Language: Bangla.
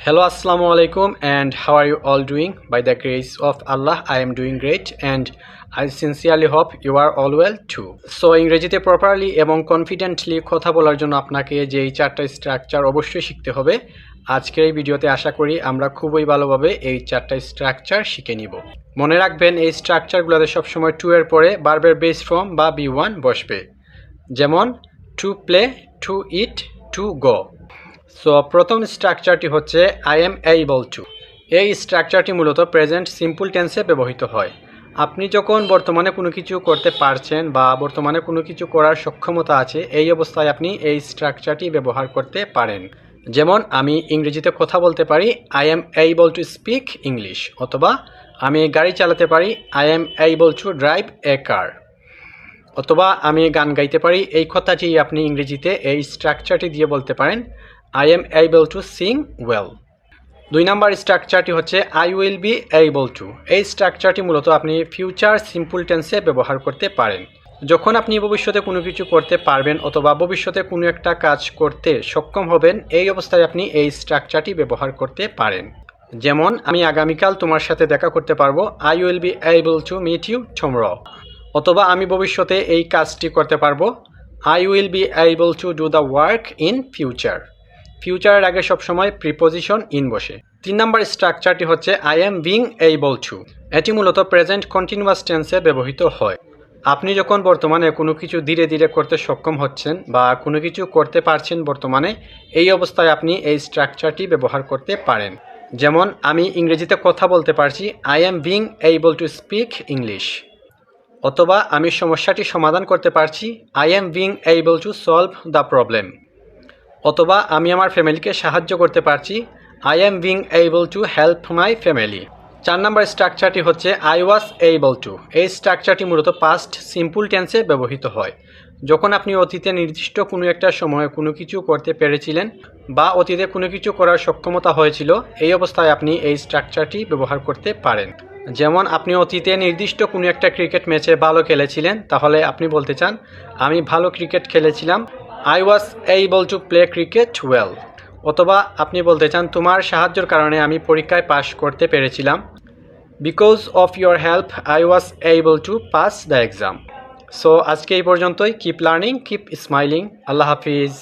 Hello, Assalamu alaikum, and how are you all doing? By the grace of Allah, I am doing great, and I sincerely hope you are all well too. So, ইংরেজিতে প্রপারলি এবং কনফিডেন্টলি কথা বলার জন্য আপনাকে যে এই চারটা স্ট্রাকচার অবশ্যই শিখতে হবে। আজকের এই ভিডিওতে আশা করি আমরা খুবই ভালোভাবে এই চারটা স্ট্রাকচার শিখে নিব। মনে রাখবেন এই স্ট্রাকচারগুলোতে সবসময় টু এর পরে ভার্বের বেস ফর্ম বা বি1 বসবে, যেমন to play, to eat, to go. So প্রথম স্ট্রাকচারটি হচ্ছে আই এম এইবল টু। এই স্ট্রাকচারটি মূলত প্রেজেন্ট সিম্পল টেন্সে ব্যবহৃত হয়। আপনি যখন বর্তমানে কোনো কিছু করতে পারছেন বা বর্তমানে কোনো কিছু করার সক্ষমতা আছে, এই অবস্থায় আপনি এই স্ট্রাকচারটি ব্যবহার করতে পারেন। যেমন আমি ইংরেজিতে কথা বলতে পারি, I am able to speak English, অথবা আমি গাড়ি চালাতে পারি, I am able to drive a car, অথবা আমি গান গাইতে পারি। এই কথাটি আপনি ইংরেজিতে এই স্ট্রাকচারটি দিয়ে বলতে পারেন, I am able to sing well. 2 নম্বর স্ট্রাকচারটি হচ্ছে I will be able to। এই স্ট্রাকচারটি মূলত আপনি ফিউচার সিম্পল টেন্সে ব্যবহার করতে পারেন। যখন আপনি ভবিষ্যতে কোনো কিছু করতে পারবেন অথবা ভবিষ্যতে কোনো একটা কাজ করতে সক্ষম হবেন, এই অবস্থায় আপনি এই স্ট্রাকচারটি ব্যবহার করতে পারেন। যেমন আমি আগামীকাল তোমার সাথে দেখা করতে পারবো, I will be able to meet you tomorrow। অথবা আমি ভবিষ্যতে এই কাজটি করতে পারবো, I will be able to do the work in future। ফিউচারের আগে সবসময় প্রিপোজিশন ইন বসে। 3 নম্বর স্ট্রাকচারটি হচ্ছে I am being able two. এটি মূলত প্রেজেন্ট কন্টিনিউয়াস টেন্সে ব্যবহৃত হয়। আপনি যখন বর্তমানে কোনো কিছু ধীরে ধীরে করতে সক্ষম হচ্ছেন বা কোনো কিছু করতে পারছেন বর্তমানে, এই অবস্থায় আপনি এই স্ট্রাকচারটি ব্যবহার করতে পারেন। যেমন আমি ইংরেজিতে কথা বলতে পারছি, I am being able to speak English. অথবা আমি সমস্যাটি সমাধান করতে পারছি, I am being able to solve the problem. অথবা আমি আমার ফ্যামিলিকে সাহায্য করতে পারছি, I am being able to help my family. 4 নম্বর স্ট্রাকচারটি হচ্ছে আই ওয়াজ এইবল টু। এই স্ট্রাকচারটি মূলত পাস্ট সিম্পল টেন্সে ব্যবহৃত হয়। যখন আপনি অতীতে নির্দিষ্ট কোনো একটা সময়ে কোনো কিছু করতে পেরেছিলেন বা অতীতে কোনো কিছু করার সক্ষমতা হয়েছিল, এই অবস্থায় আপনি এই স্ট্রাকচারটি ব্যবহার করতে পারেন। যেমন আপনি অতীতে নির্দিষ্ট কোনো একটা ক্রিকেট ম্যাচে ভালো খেলেছিলেন, তাহলে আপনি বলতে চান, আমি ভালো ক্রিকেট খেলেছিলাম, I was able to play cricket well। অথবা আপনি বলতে চান, তোমার সাহায্যের কারণে আমি পরীক্ষায় পাশ করতে পেরেছিলাম, because of your help I was able to pass the exam। So আজকে এই পর্যন্তই। Keep learning, keep smiling. আল্লাহ হাফিজ।